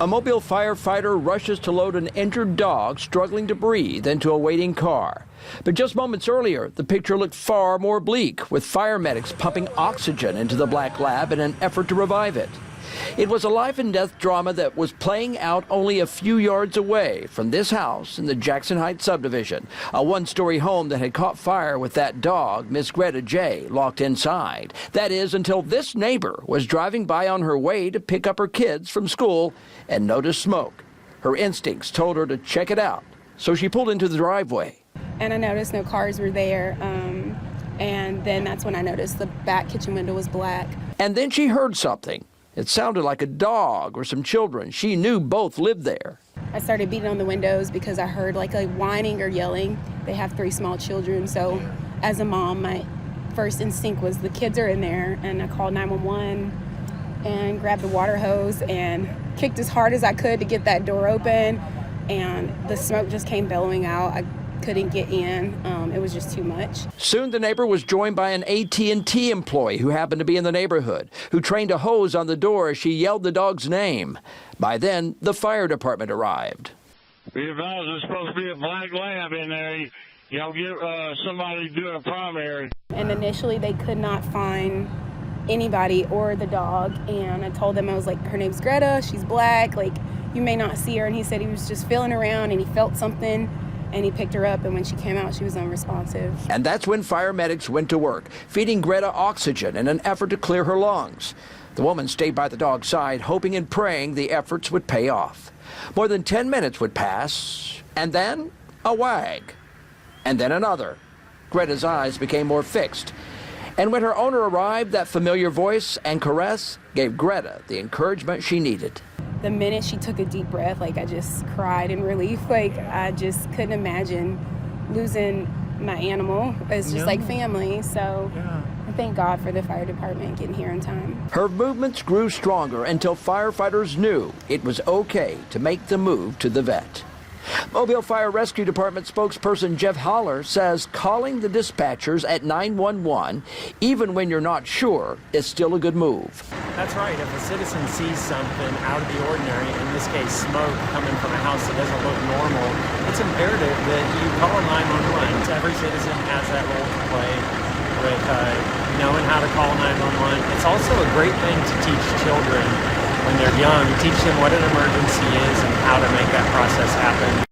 A Mobile firefighter rushes to load an injured dog struggling to breathe into a waiting car. But just moments earlier, the picture looked far more bleak, with fire medics pumping oxygen into the black lab in an effort to revive it. It was a life and death drama that was playing out only a few yards away from this house in the Jackson Heights subdivision, a one-story home that had caught fire with that dog, Miss Greta J., locked inside. That is, until this neighbor was driving by on her way to pick up her kids from school and noticed smoke. Her instincts told her to check it out, so she pulled into the driveway. And I noticed no cars were there, and then that's when I noticed the back kitchen window was black. And then she heard something. It sounded like a dog or some children. She knew both lived there. I started beating on the windows because I heard like whining or yelling. They have 3 small children, so as a mom, my first instinct was the kids are in there, and I called 911 and grabbed the water hose and kicked as hard as I could to get that door open, and the smoke just came billowing out. I couldn't get in. It was just too much. Soon the neighbor was joined by an AT&T employee who happened to be in the neighborhood, who trained a hose on the door as she yelled the dog's name. By then, the fire department arrived. We advised there's supposed to be a black lab in there. Y'all get somebody doing a primary. And initially they could not find anybody or the dog, and I told them, I was like, her name's Greta, she's black, like, you may not see her. And he said he was just feeling around and he felt something, and he picked her up, and when she came out, she was unresponsive. And that's when fire medics went to work, feeding Greta oxygen in an effort to clear her lungs. The woman stayed by the dog's side, hoping and praying the efforts would pay off. More than 10 minutes would pass, and then a wag, and then another. Greta's eyes became more fixed. And when her owner arrived, that familiar voice and caress gave Greta the encouragement she needed. The minute she took a deep breath, like, I just cried in relief. Like, I just couldn't imagine losing my animal. It's just like family. So I thank God for the fire department getting here in time. Her movements grew stronger until firefighters knew it was okay to make the move to the vet. Mobile Fire Rescue Department spokesperson Jeff Holler says calling the dispatchers at 911, even when you're not sure, is still a good move. That's right. If a citizen sees something out of the ordinary, in this case smoke coming from a house that doesn't look normal, it's imperative that you call 911. Every citizen has that role to play with knowing how to call 911. It's also a great thing to teach children when they're young, teach them what an emergency is and how to make that process happen.